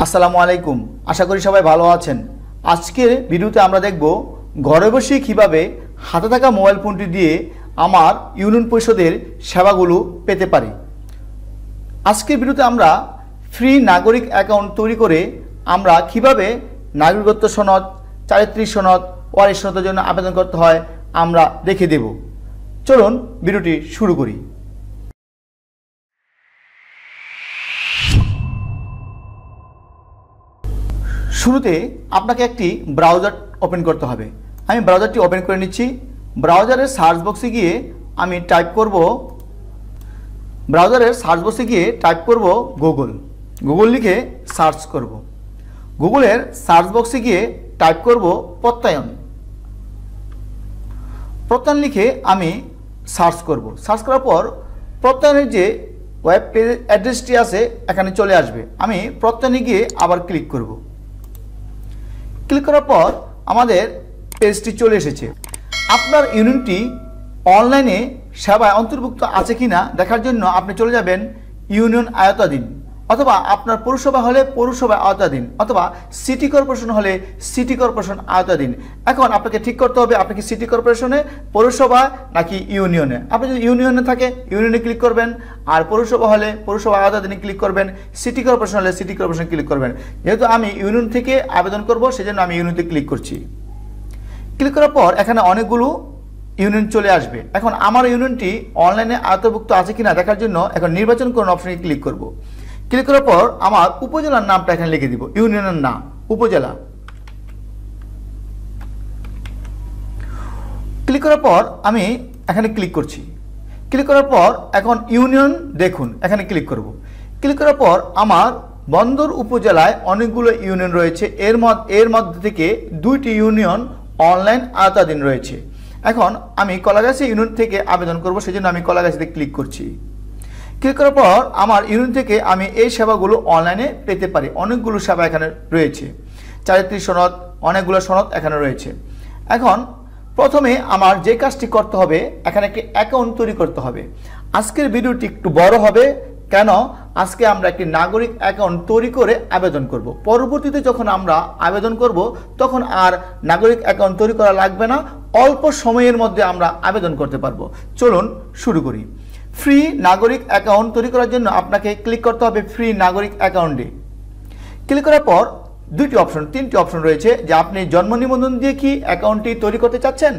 আসসালামু আলাইকুম। আশা করি সবাই ভালো আছেন। আজকের ভিডিওতে আমরা দেখব ঘরে বসে কিভাবে হাতে থাকা মোবাইল ফোনটি দিয়ে আমার ইউনিয়ন পরিষদের সেবাগুলো পেতে পারি। আজকের ভিডিওতে আমরা ফ্রি নাগরিক অ্যাকাউন্ট তৈরি করে আমরা কিভাবে নাগরিকত্ব সনদ, চারিত্রিক সনদ, ওয়ারিশ সনদের জন্য আবেদন করতে হয় আমরা দেখে দেব। চলুন ভিডিওটি শুরু করি। শুরুতে আপনাকে একটি ব্রাউজার ওপেন করতে হবে। আমি ব্রাউজারটি ওপেন করে নিচ্ছি। ব্রাউজারের সার্চ বক্সে গিয়ে আমি টাইপ করব গুগল লিখে সার্চ করব। গুগলের সার্চ বক্সে গিয়ে টাইপ করব প্রত্যয়ন লিখে আমি সার্চ করব। সার্চ করার পর প্রত্যয়নের যে ওয়েব পেজ অ্যাড্রেসটি আছে এখানে চলে আসবে। আমি প্রত্যয়নে গিয়ে আবার ক্লিক করব। ক্লিক করার পর আমাদের পেজটি চলে এসেছে। আপনার ইউনিয়নটি অনলাইনে সেবায় অন্তর্ভুক্ত আছে কিনা দেখার জন্য আপনি চলে যাবেন ইউনিয়ন আয়তাধীন, অথবা আপনার পৌরসভা হলে পৌরসভা আয়তাধীন, অথবা সিটি কর্পোরেশন হলে সিটি কর্পোরেশন আয়তাধীন। এখন আপনাকে ঠিক করতে হবে আপনি কি সিটি কর্পোরেশনে, পৌরসভা নাকি ইউনিয়নে। আপনি যদি ইউনিয়নে থাকে ইউনিয়নে ক্লিক করবেন, আর পৌরসভা হলে পৌরসভা আয়তাধীনে ক্লিক করবেন, সিটি কর্পোরেশন হলে সিটি কর্পোরেশন ক্লিক করবেন। যেহেতু আমি ইউনিয়ন থেকে আবেদন করব সেজন্য আমি ইউনিয়নে ক্লিক করছি। ক্লিক করার পর এখানে অনেকগুলো ইউনিয়ন চলে আসবে। এখন আমার ইউনিয়নটি অনলাইনে আওতাভুক্ত আছে কিনা দেখার জন্য এখন নির্বাচন করুন অপশনে ক্লিক করব। ক্লিক করার পর আমার উপজেলার নামটা এখানে লিখে দিব, ইউনিয়নের নাম উপজেলা। ক্লিক করার পর আমি এখানে ক্লিক করছি। ক্লিক করার পর এখন ইউনিয়ন দেখুন এখানে ক্লিক করব। ক্লিক করার পর আমার বন্দর উপজেলায় অনেকগুলো ইউনিয়ন রয়েছে। এর মধ্যে থেকে 2টি ইউনিয়ন অনলাইন আওতাধীন রয়েছে। এখন আমি কলাগাছি ইউনিয়ন থেকে আবেদন করব, সেজন্য আমি কলাগাছিতে ক্লিক করছি। ক্লিক করার পর আমার ইউনিয়ন থেকে আমি এই সেবাগুলো অনলাইনে পেতে পারি। অনেকগুলো সেবা এখানে রয়েছে, চারিত্রিক সনদ, অনেকগুলো সনদ এখানে রয়েছে। এখন প্রথমে আমার যে কাজটি করতে হবে এখানে একটি অ্যাকাউন্ট তৈরি করতে হবে। আজকের ভিডিওটি একটু বড় হবে, কেন আজকে আমরা একটি নাগরিক অ্যাকাউন্ট তৈরি করে আবেদন করব। পরবর্তীতে যখন আমরা আবেদন করব তখন আর নাগরিক অ্যাকাউন্ট তৈরি করা লাগবে না, অল্প সময়ের মধ্যে আমরা আবেদন করতে পারবো। চলুন শুরু করি। ফ্রি নাগরিক অ্যাকাউন্ট তৈরি করার জন্য আপনাকে ক্লিক করতে হবে ফ্রি নাগরিক অ্যাকাউন্টে। ক্লিক করার পর 3টি অপশন রয়েছে যে আপনি জন্ম নিবন্ধন দিয়ে কি অ্যাকাউন্টটি তৈরি করতে চাচ্ছেন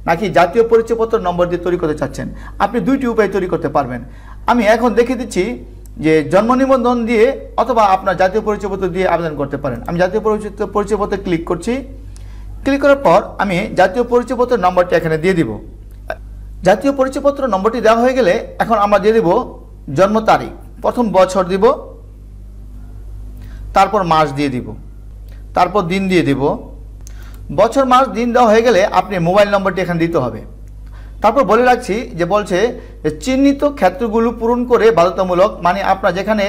নাকি জাতীয় পরিচয়পত্র নম্বর দিয়ে তৈরি করতে চাচ্ছেন। আপনি 2টি উপায়ে তৈরি করতে পারবেন। আমি এখন দেখিয়ে দিচ্ছি যে জন্ম নিবন্ধন দিয়ে অথবা আপনার জাতীয় পরিচয়পত্র দিয়ে আবেদন করতে পারেন। আমি জাতীয় পরিচয়পত্রে ক্লিক করছি। ক্লিক করার পর আমি জাতীয় পরিচয়পত্রের নম্বরটি এখানে দিয়ে দিব। জাতীয় পরিচয়পত্র নম্বরটি দেওয়া হয়ে গেলে এখন আমরা দিয়ে দিব জন্ম তারিখ, প্রথম বছর দিব, তারপর মাস দিয়ে দিব, তারপর দিন দিয়ে দিব। বছর মাস দিন দেওয়া হয়ে গেলে আপনি মোবাইল নম্বরটি এখানে দিতে হবে। তারপর বলে রাখছি যে বলছে চিহ্নিত ক্ষেত্রগুলো পূরণ করে বাধ্যতামূলক, মানে আপনার যেখানে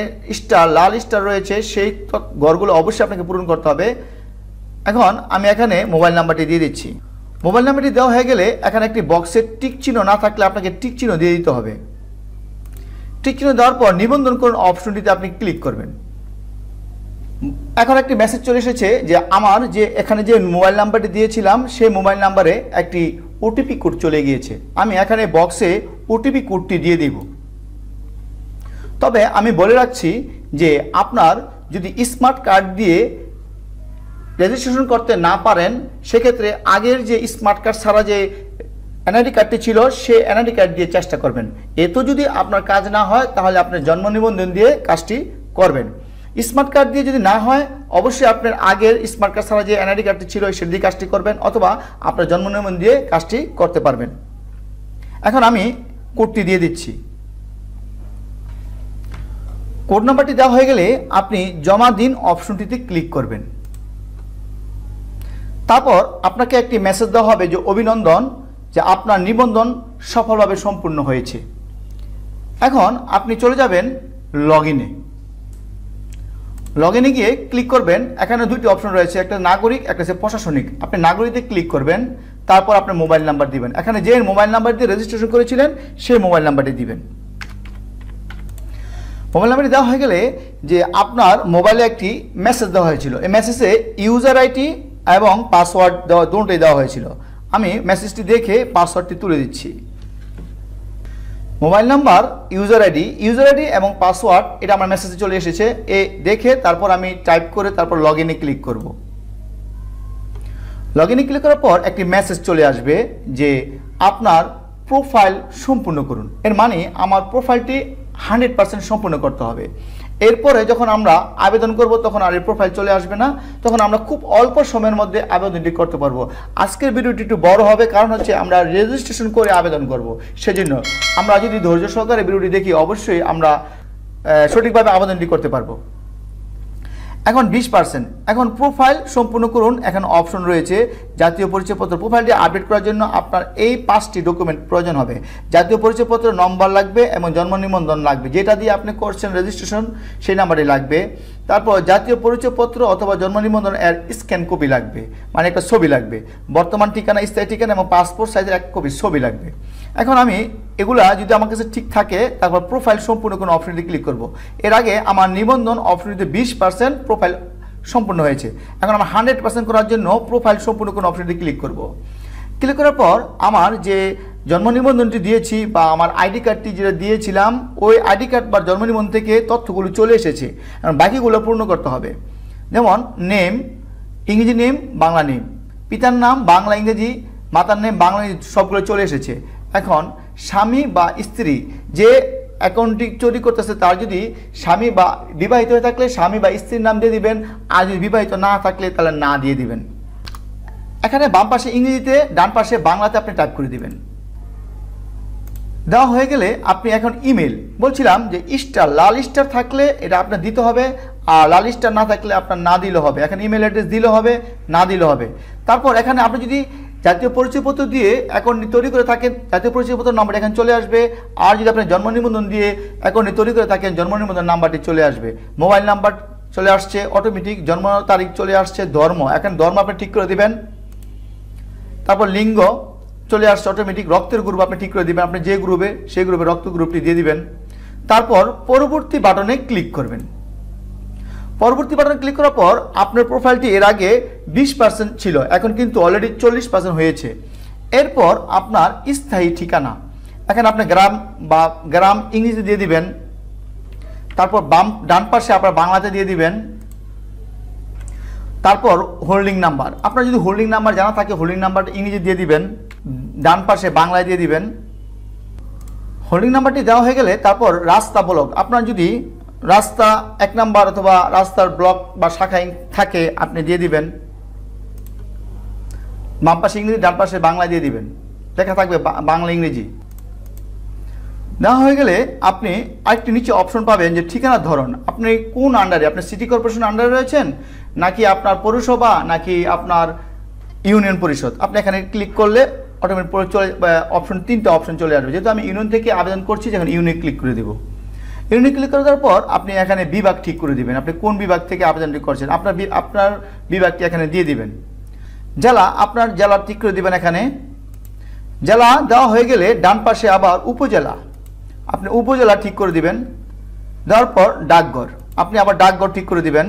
লাল স্টার রয়েছে সেই ঘরগুলো অবশ্যই আপনাকে পূরণ করতে হবে। এখন আমি এখানে মোবাইল নাম্বারটি দিয়ে দিচ্ছি। মোবাইল নাম্বারটি দেওয়া হয়ে গেলে এখানে একটি বক্সে টিক চিহ্ন না থাকলে আপনাকে টিক চিহ্ন দিয়ে দিতে হবে। টিক চিহ্ন দেওয়ার পর নিবন্ধন করুন অপশনটিতে আপনি ক্লিক করবেন। এখন একটি মেসেজ চলে এসেছে যে আমার যে এখানে যে মোবাইল নাম্বারটি দিয়েছিলাম সেই মোবাইল নাম্বারে একটি ওটিপি কোড চলে গিয়েছে। আমি এখানে বক্সে ওটিপি কোডটি দিয়ে দিব। তবে আমি বলে রাখছি যে আপনার যদি স্মার্ট কার্ড দিয়ে রেজিস্ট্রেশন করতে না পারেন সেক্ষেত্রে আগের যে স্মার্ট কার্ড ছাড়া যে এনআইডি কার্ডটি ছিল সে এনআইডি কার্ড দিয়ে চেষ্টা করবেন। এতে যদি আপনার কাজ না হয় তাহলে আপনার জন্ম নিবন্ধন দিয়ে কাজটি করবেন। স্মার্ট কার্ড দিয়ে যদি না হয় অবশ্যই আপনার আগের স্মার্ট কার্ড ছাড়া যে এনআইডি কার্ডটি ছিল সেটি দিয়ে কাজটি করবেন, অথবা আপনার জন্ম নিবন্ধন দিয়ে কাজটি করতে পারবেন। এখন আমি কোডটি দিয়ে দিচ্ছি। কোড নাম্বারটি দেওয়া হয়ে গেলে আপনি জমা দিন অপশনটিতে ক্লিক করবেন। তারপর আপনাকে একটি মেসেজ দেওয়া হবে যে অভিনন্দন, যে আপনার নিবন্ধন সফলভাবে সম্পূর্ণ হয়েছে। এখন আপনি চলে যাবেন লগইনে। লগইনে গিয়ে ক্লিক করবেন। এখানে 2টি অপশন রয়েছে, একটা নাগরিক, একটা হচ্ছে প্রশাসনিক। আপনি নাগরিকে ক্লিক করবেন, তারপর আপনার মোবাইল নাম্বার দিবেন। এখানে যে মোবাইল নাম্বার দিয়ে রেজিস্ট্রেশন করেছিলেন সেই মোবাইল নাম্বারটি দিবেন। মোবাইল নাম্বারটি দেওয়া হয়ে গেলে যে আপনার মোবাইলে একটি মেসেজ দেওয়া হয়েছিল, এই মেসেজে ইউজার আইডি এবং পাসওয়ার্ড দুটোই দেওয়া হয়েছিল। আমি মেসেজটি দেখে পাসওয়ার্ডটি তুলে দিচ্ছি। মোবাইল নাম্বার, ইউজার আইডি এবং পাসওয়ার্ড এটা আমার মেসেজে চলে এসেছে। দেখে তারপর আমি টাইপ করে তারপর লগ ইনে ক্লিক করব। লগ ইনে ক্লিক করার পর একটি মেসেজ চলে আসবে যে আপনার প্রোফাইল সম্পূর্ণ করুন। এর মানে আমার প্রোফাইলটি 100% সম্পূর্ণ করতে হবে। এরপরে যখন আমরা আবেদন করব তখন আর এই প্রোফাইল চলে আসবে না, তখন আমরা খুব অল্প সময়ের মধ্যে আবেদনটি করতে পারবো। আজকের ভিডিওটি একটু বড় হবে, কারণ হচ্ছে আমরা রেজিস্ট্রেশন করে আবেদন করব। সেজন্য আমরা যদি ধৈর্য সহকারে ভিডিওটি দেখি অবশ্যই আমরা সঠিকভাবে আবেদনটি করতে পারবো। এখন 20%, এখন প্রোফাইল সম্পূর্ণ করুন। এখন অপশন রয়েছে জাতীয় পরিচয়পত্র। প্রোফাইলটি আপডেট করার জন্য আপনার এই 5টি ডকুমেন্ট প্রয়োজন হবে। জাতীয় পরিচয়পত্র নম্বর লাগবে এবং জন্ম নিবন্ধন লাগবে, যেটা দিয়ে আপনি করছেন রেজিস্ট্রেশন সেই নাম্বারটি লাগবে। তারপর জাতীয় পরিচয়পত্র অথবা জন্ম নিবন্ধন এর স্ক্যান কপি লাগবে, মানে একটা ছবি লাগবে। বর্তমান ঠিকানা, স্থায়ী ঠিকানা এবং পাসপোর্ট সাইজের এক কপি ছবি লাগবে। এখন আমি এগুলা যদি আমার কাছে ঠিক থাকে তারপর প্রোফাইল সম্পূর্ণ কোনো অপশনটি ক্লিক করব। এর আগে আমার নিবন্ধন অপশনটিতে 20% প্রোফাইল সম্পূর্ণ হয়েছে। এখন আমার 100% করার জন্য প্রোফাইল সম্পূর্ণ কোনো অপশনটি ক্লিক করব। ক্লিক করার পর আমার যে জন্ম নিবন্ধনটি দিয়েছি বা আমার আইডি কার্ডটি যেটা দিয়েছিলাম ওই আইডি কার্ড বা জন্ম নিবন্ধন থেকে তথ্যগুলো চলে এসেছে। এখন বাকিগুলো পূর্ণ করতে হবে। যেমন নেম, ইংরেজি নেম, বাংলা নেম, পিতার নাম বাংলা ইংরেজি, মাতার নেম বাংলা ইংরেজি, সবগুলো চলে এসেছে। এখন স্বামী বা স্ত্রী যে অ্যাকাউন্টটি তৈরি করতেছে তার যদি স্বামী বা বিবাহিত হয়ে থাকলে স্বামী বা স্ত্রীর নাম দিয়ে দিবেন, আর যদি বিবাহিত না থাকলে তাহলে না দিয়ে দিবেন। এখানে বাম পাশে ইংরেজিতে, ডান পাশে বাংলাতে আপনি টাইপ করে দিবেন। দেওয়া হয়ে গেলে আপনি এখন ইমেল, বলছিলাম যে স্টার, লাল স্টার থাকলে এটা আপনার দিতে হবে, আর লাল স্টার না থাকলে আপনার না দিলে হবে। এখন ইমেল অ্যাড্রেস দিলে হবে, না দিলে হবে। তারপর এখানে আপনি যদি জাতীয় পরিচয়পত্র দিয়ে অ্যাকাউন্ট তৈরি করে থাকেন জাতীয় পরিচয়পত্র নাম্বার এখানে চলে আসবে। আর যদি আপনি জন্ম নিবন্ধন দিয়ে অ্যাকাউন্ট তৈরি করে থাকেন জন্ম নিবন্ধন নাম্বারটি চলে আসবে। মোবাইল নাম্বার চলে আসছে অটোমেটিক, জন্ম তারিখ চলে আসছে, ধর্ম, এখন ধর্ম আপনি ঠিক করে দিবেন। তারপর লিঙ্গ চলে আসছে অটোমেটিক, রক্তের গ্রুপ আপনি ঠিক করে দিবেন, আপনি যে গ্রুপে সেই গ্রুপে রক্ত গ্রুপটি দিয়ে দিবেন। তারপর পরবর্তী বাটনে ক্লিক করবেন। পরবর্তী বাটনে ক্লিক করার পর আপনার প্রোফাইলটি এর আগে 20% ছিল, এখন কিন্তু অলরেডি 40% হয়েছে। এরপর আপনার স্থায়ী ঠিকানা, এখানে আপনি গ্রাম ইংরেজি দিয়ে দিবেন। তারপর ডান পাশে আপনার বাংলাতে দিয়ে দিবেন। তারপর হোল্ডিং নাম্বার, আপনার যদি হোল্ডিং নাম্বার জানা থাকে হোল্ডিং নাম্বারটা ইংরেজি দিয়ে দিবেন, ডান পাশে বাংলায় দিয়ে দিবেন। হোল্ডিং নাম্বারটি দেওয়া হয়ে গেলে তারপর রাস্তা ব্লক, আপনার যদি রাস্তা 1 নাম্বার অথবা রাস্তার ব্লক বা শাখায় থাকে আপনি দিয়ে দিবেন। বাম পাশে ইংরেজি, ডান পাশে বাংলা দিয়ে দিবেন, লেখা থাকবে বাংলা ইংরেজি। দেওয়া হয়ে গেলে আপনি আরেকটি নিচে অপশন পাবেন যে ঠিকানার ধরন, আপনি কোন আন্ডারে, আপনি সিটি কর্পোরেশন আন্ডারে রয়েছেন নাকি আপনার পৌরসভা নাকি আপনার ইউনিয়ন পরিষদ। আপনি এখানে ক্লিক করলে অটোমেটিক অপশন 3টে অপশন চলে আসবে। যেহেতু আমি ইউনিয়ন থেকে আবেদন করছি যখন ইউনিয়ন ক্লিক করে দেবো। ইউনিয়ন ক্লিক করে দেওয়ার পর আপনি এখানে বিভাগ ঠিক করে দিবেন, আপনি কোন বিভাগ থেকে আবেদনটি করছেন আপনার বিভাগটি এখানে দিয়ে দিবেন। জেলা, আপনার জেলা ঠিক করে দিবেন। এখানে জেলা দেওয়া হয়ে গেলে ডান পাশে আবার উপজেলা, আপনি উপজেলা ঠিক করে দিবেন। দেওয়ার পর ডাকঘর, আপনি আবার ডাকঘর ঠিক করে দিবেন।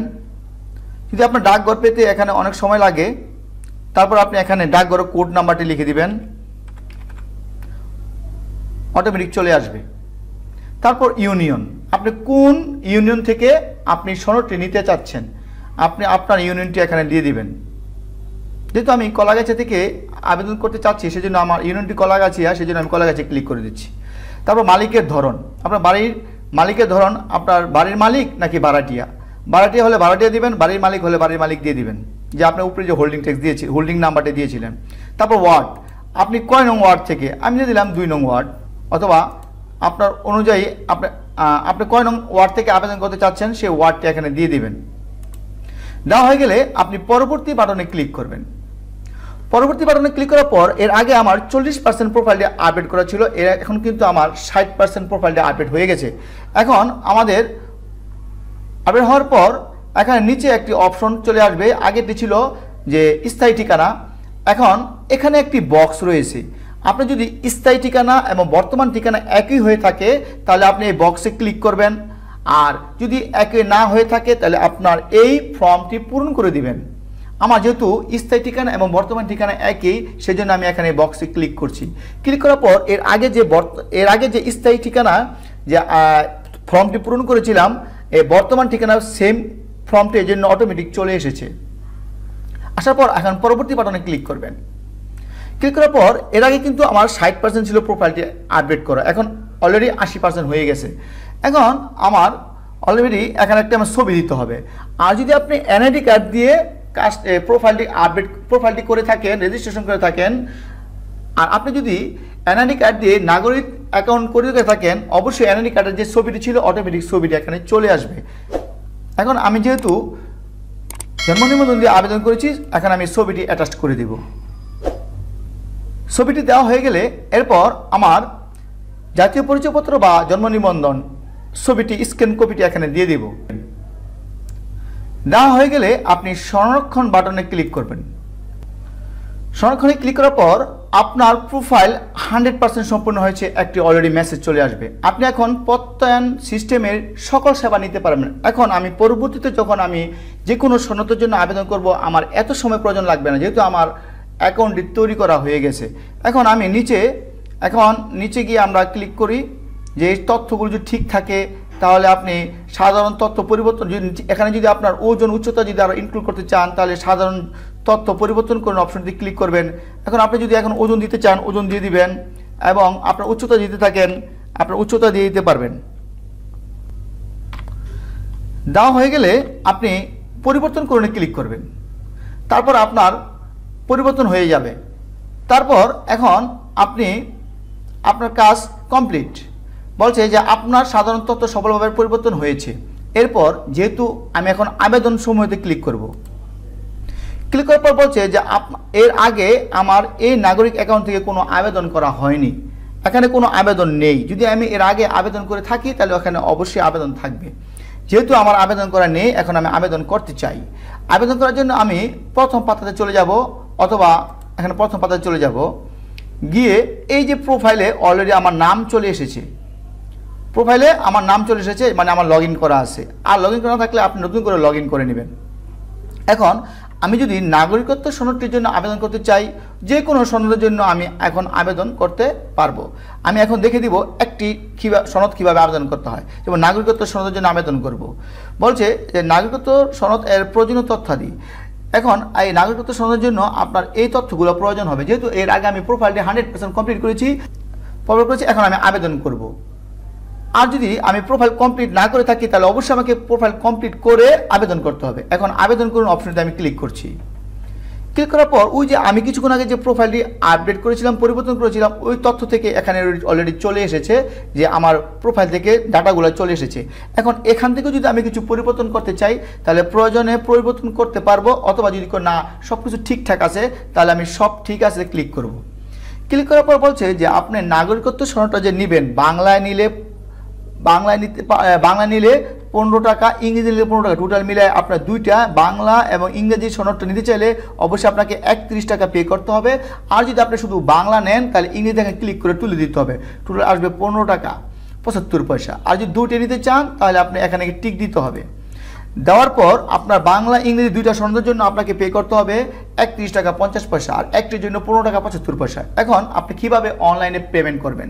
যদি আপনার ডাকঘর পেতে এখানে অনেক সময় লাগে, তারপর আপনি এখানে ডাকঘরের কোড নাম্বারটি লিখে দিবেন, অটোমেটিক চলে আসবে। তারপর ইউনিয়ন, আপনি কোন ইউনিয়ন থেকে আপনি সনদটি নিতে চাচ্ছেন আপনি আপনার ইউনিয়নটি এখানে দিয়ে দিবেন। যেহেতু আমি কলাগাছি থেকে আবেদন করতে চাচ্ছি সেজন্য আমার ইউনিয়নটি কলাগাছিয়া, সেজন্য আমি কলাগাছি ক্লিক করে দিচ্ছি। তারপর মালিকের ধরন, আপনার বাড়ির মালিকের ধরন আপনার বাড়ির মালিক নাকি ভাড়াটিয়া, ভাড়াটিয়া হলে ভাড়াটিয়া দিবেন, বাড়ির মালিক হলে বাড়ির মালিক দিয়ে দিবেন, যে আপনার উপরে যে হোল্ডিং ট্যাক্স দিয়েছি হোল্ডিং নাম্বারটা দিয়েছিলেন। তারপর ওয়ার্ড, আপনি কয় নং ওয়ার্ড থেকে, আমি দিয়ে দিলাম 2 নং ওয়ার্ড, অথবা আপনার অনুযায়ী আপনি কয় নং ওয়ার্ড থেকে আবেদন করতে চাচ্ছেন সেই ওয়ার্ডটি এখানে দিয়ে দিবেন। দেওয়া হয়ে গেলে আপনি পরবর্তী বাটনে ক্লিক করবেন। পরবর্তী বাটনে ক্লিক করার পর এর আগে আমার 40% প্রোফাইলটি আপডেট করা ছিল, এখন কিন্তু আমার 60% প্রোফাইলটি আপডেট হয়ে গেছে। এখন আমাদের আপডেট হওয়ার পর এখানে নিচে একটি অপশন চলে আসবে, আগেরটি ছিল যে স্থায়ী ঠিকানা, এখন এখানে একটি বক্স রয়েছে। আপনি যদি স্থায়ী ঠিকানা এবং বর্তমান ঠিকানা একই হয়ে থাকে তাহলে আপনি এই বক্সে ক্লিক করবেন, আর যদি একে না হয়ে থাকে তাহলে আপনার এই ফর্মটি পূরণ করে দিবেন। আমার যেহেতু স্থায়ী ঠিকানা এবং বর্তমান ঠিকানা একই, সেজন্য আমি এখানে বক্সে ক্লিক করছি। ক্লিক করার পর এর আগে যে স্থায়ী ঠিকানা যে ফর্মটি পূরণ করেছিলাম, এই বর্তমান ঠিকানা সেম ফর্মটি এর জন্য অটোমেটিক চলে এসেছে। আসার পর এখন পরবর্তী বাটনে ক্লিক করবেন। ক্লিক করার পর এর আগে কিন্তু আমার 60% ছিল প্রোফাইলটি আপডেট করা, এখন অলরেডি 80% হয়ে গেছে। এখন আমার অলরেডি এখানে একটা আমার ছবি দিতে হবে। আর যদি আপনি এনআইডি কার্ড দিয়ে প্রোফাইলটি করে থাকেন, রেজিস্ট্রেশন করে থাকেন, আর আপনি যদি এনআইডি কার্ড দিয়ে নাগরিক অ্যাকাউন্ট করে থাকেন, অবশ্যই এনআইডি কার্ডের যে ছবিটি ছিল অটোমেটিক ছবিটি এখানে চলে আসবে। এখন আমি যেহেতু জন্ম নিবন্ধন দিয়ে আবেদন করেছি, এখন আমি ছবিটি অ্যাটাচ করে দেব। ছবিটি দেওয়া হয়ে গেলে এরপর আমার জাতীয় পরিচয়পত্র বা জন্ম নিবন্ধন ছবিটি স্ক্যান কপিটি এখানে দিয়ে দেব। দেওয়া হয়ে গেলে আপনি সংরক্ষণ বাটনে ক্লিক করবেন। সংরক্ষণে ক্লিক করার পর আপনার প্রোফাইল 100% সম্পূর্ণ হয়েছে একটি অলরেডি মেসেজ চলে আসবে। আপনি এখন প্রত্যয়ন সিস্টেমের সকল সেবা নিতে পারবেন। এখন আমি পরবর্তীতে যখন আমি যে কোনো সনদের জন্য আবেদন করব, আমার এত সময় প্রয়োজন লাগবে না, যেহেতু আমার অ্যাকাউন্টটি তৈরি করা হয়ে গেছে। এখন আমি নিচে গিয়ে আমরা ক্লিক করি যে এই তথ্যগুলো যদি ঠিক থাকে তাহলে আপনি সাধারণ তথ্য পরিবর্তন, এখানে যদি আপনার ওজন উচ্চতা যদি আরও ইনক্লুড করতে চান তাহলে সাধারণ তথ্য পরিবর্তন করুন অপশনটি ক্লিক করবেন। এখন আপনি যদি এখন ওজন দিতে চান ওজন দিয়ে দিবেন, এবং আপনার উচ্চতা দিতে থাকেন আপনার উচ্চতা দিয়ে দিতে পারবেন। দেওয়া হয়ে গেলে আপনি পরিবর্তন করুন ক্লিক করবেন। তারপর আপনার পরিবর্তন হয়ে যাবে। তারপর এখন আপনার কাজ কমপ্লিট বলছে যে আপনার সাধারণ তথ্য সফলভাবে পরিবর্তন হয়েছে। এরপর যেহেতু আমি এখন আবেদন সমূহতে ক্লিক করব। ক্লিক করার পর বলছে যে এর আগে আমার এই নাগরিক অ্যাকাউন্ট থেকে কোনো আবেদন করা হয়নি, এখানে কোনো আবেদন নেই। যদি আমি এর আগে আবেদন করে থাকি তাহলে ওখানে অবশ্যই আবেদন থাকবে। যেহেতু আমার আবেদন করা নেই, এখন আমি আবেদন করতে চাই। আবেদন করার জন্য আমি প্রথম পাতাতে চলে যাব, অথবা এখানে প্রথম পাতাতে চলে যাব। গিয়ে এই যে প্রোফাইলে অলরেডি আমার নাম চলে এসেছে, মানে আমার লগ ইন করা আছে। আর লগ ইন করা থাকলে আপনি নতুন করে লগ ইন করে নেবেন। এখন আমি যদি নাগরিকত্ব সনদটির জন্য আবেদন করতে চাই, যে কোনো সনদের জন্য আমি এখন আবেদন করতে পারবো। আমি এখন দেখে দিব একটি সনদ কীভাবে আবেদন করতে হয়। যেমন নাগরিকত্ব সনদের জন্য আবেদন করব, বলছে যে নাগরিকত্ব সনদ এর প্রয়োজনীয় তথ্যাদি। এখন এই নাগরিকত্ব সনদের জন্য আপনার এই তথ্যগুলো প্রয়োজন হবে। যেহেতু এর আগে আমি প্রোফাইলটি 100% কমপ্লিট করেছি, এখন আমি আবেদন করব। আর যদি আমি প্রোফাইল কমপ্লিট না করে থাকি তাহলে অবশ্যই আমাকে প্রোফাইল কমপ্লিট করে আবেদন করতে হবে। এখন আবেদন করুন অপশনটি আমি ক্লিক করছি। ক্লিক করার পর ওই যে আমি কিছুক্ষণ আগে যে প্রোফাইলটি আপডেট করেছিলাম, পরিবর্তন করেছিলাম, ওই তথ্য থেকে এখানে অলরেডি চলে এসেছে যে আমার প্রোফাইল থেকে ডাটাগুলো চলে এসেছে। এখন এখান থেকে যদি আমি কিছু পরিবর্তন করতে চাই তাহলে প্রয়োজনে পরিবর্তন করতে পারবো, অথবা যদি না সব কিছু ঠিকঠাক আছে তাহলে আমি সব ঠিক আছে ক্লিক করব। ক্লিক করার পর বলছে যে আপনি নাগরিকত্ব সনদটা যে নেবেন, বাংলা নিলে 15 টাকা, ইংরেজি নিলে 15 টাকা, টোটাল মিলে আপনার দুইটা বাংলা এবং ইংরেজি সনদটা নিতে চাইলে অবশ্যই আপনাকে 31 টাকা পে করতে হবে। আর যদি আপনি শুধু বাংলা নেন তাহলে ইংরেজি ক্লিক করে তুলে দিতে হবে, টোটাল আসবে 15 টাকা 75 পয়সা। আর যদি দুইটা নিতে চান তাহলে আপনি এখানে টিক দিতে হবে। দেওয়ার পর আপনার বাংলা ইংরেজি দুইটা সনদের জন্য আপনাকে পে করতে হবে 31 টাকা 50 পয়সা, আর একটির জন্য 15 টাকা 75 পয়সা। এখন আপনি কিভাবে অনলাইনে পেমেন্ট করবেন?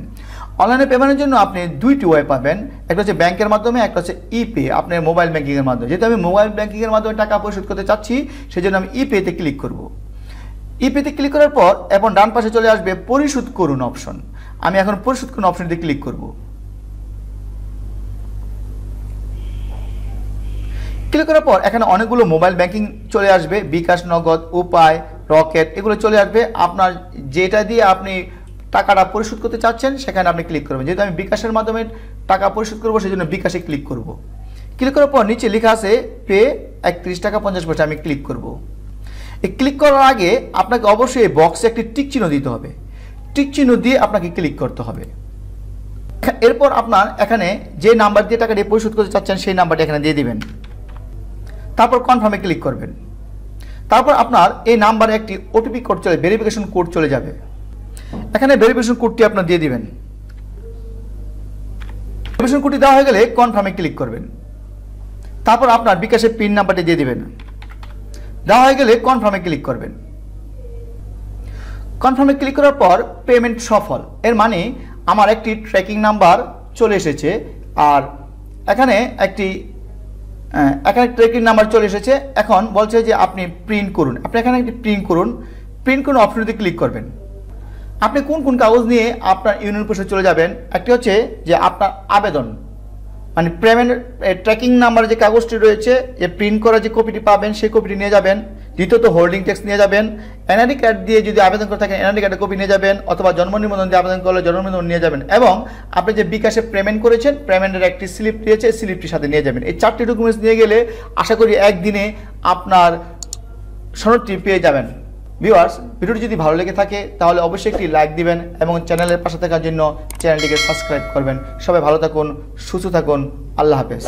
অনলাইনে পেমেন্টের জন্য আপনি দুইটি ওয়ে পাবেন, একটা হচ্ছে ব্যাংকের মাধ্যমে, একটা হচ্ছে ইপে, আপনার মোবাইল ব্যাংকিংয়ের মাধ্যমে। যেহেতু আমি মোবাইল ব্যাংকিংয়ের মাধ্যমে টাকা পরিশোধ করতে চাচ্ছি সেজন্য আমি ইপেতে ক্লিক করব। ইপেতে ক্লিক করার পর এখন ডান পাশে চলে আসবে পরিশোধ করুন অপশন। আমি এখন পরিশোধ করুন অপশনটিতে ক্লিক করব। ক্লিক করার পর এখানে অনেকগুলো মোবাইল ব্যাংকিং চলে আসবে, বিকাশ, নগদ, উপায়, রকেট, এগুলো চলে আসবে। আপনার যেটা দিয়ে আপনি টাকাটা পরিশোধ করতে চাচ্ছেন সেখানে আপনি ক্লিক করবেন। যেহেতু আমি বিকাশের মাধ্যমে টাকা পরিশোধ করবো সেজন্য বিকাশে ক্লিক করব। ক্লিক করার পর নিচে লেখা আছে পে 31 টাকা 50 পয়সা, আমি ক্লিক করব। এই ক্লিক করার আগে আপনাকে অবশ্যই এই বক্সে একটি টিক চিহ্ন দিতে হবে, টিক চিহ্ন দিয়ে আপনাকে ক্লিক করতে হবে। এরপর আপনার এখানে যে নাম্বার দিয়ে টাকাটি পরিশোধ করতে চাচ্ছেন সেই নাম্বারটি এখানে দিয়ে দিবেন। তারপর কনফার্মে ক্লিক করবেন। তারপর আপনার এই নাম্বারে একটি ওটিপি কোড ভেরিফিকেশন কোড চলে যাবে। এখানে ভেরিফিকেশন কোডটি আপনার দিয়ে দিবেন। ভেরিফিকেশন কোডটি দেওয়া হয়ে গেলে কনফার্মে ক্লিক করবেন। তারপর আপনার বিকাশের পিন নাম্বারটি দিয়ে দিবেন। দেওয়া হয়ে গেলে কনফার্মে ক্লিক করবেন। কনফার্মে ক্লিক করার পর পেমেন্ট সফল, এর মানে আমার একটি ট্র্যাকিং নাম্বার চলে এসেছে। আর এখানে একটি ট্র্যাকিং নাম্বার চলে এসেছে। এখন বলছে যে আপনি প্রিন্ট করুন। আপনি এখানে একটি প্রিন্ট করুন। প্রিন্ট করুন অপশনটিতে ক্লিক করবেন। আপনি কোন কোন কাগজ নিয়ে আপনার ইউনিয়ন পরিষদে চলে যাবেন? একটি হচ্ছে যে আপনার আবেদন, মানে পেমেন্ট ট্র্যাকিং নাম্বার যে কাগজটি রয়েছে, যে প্রিন্ট করা যে কপিটি পাবেন সেই কপিটি নিয়ে যাবেন। দ্বিতীয়ত হোল্ডিং ট্যাক্স নিয়ে যাবেন। এনআইডি কার্ড দিয়ে যদি আবেদন করে থাকেন এনআইডি কার্ডের কপি নিয়ে যাবেন, অথবা জন্ম নিবন্ধন দিয়ে আবেদন করলে জন্ম নিবন্ধন নিয়ে যাবেন। এবং আপনি যে বিকাশে পেমেন্ট করেছেন পেমেন্টের একটি স্লিপ দিয়েছে, স্লিপটির সাথে নিয়ে যাবেন। এই 4টি ডকুমেন্টস নিয়ে গেলে আশা করি একদিনে আপনার সনদটি পেয়ে যাবেন। ভিউয়ার্স, ভিডিওটি যদি ভালো লেগে থাকে তাহলে অবশ্যই একটি লাইক দিবেন এবং চ্যানেলের পাশে থাকার জন্য চ্যানেলটিকে সাবস্ক্রাইব করবেন। সবাই ভালো থাকুন, সুস্থ থাকুন, আল্লাহ হাফেজ।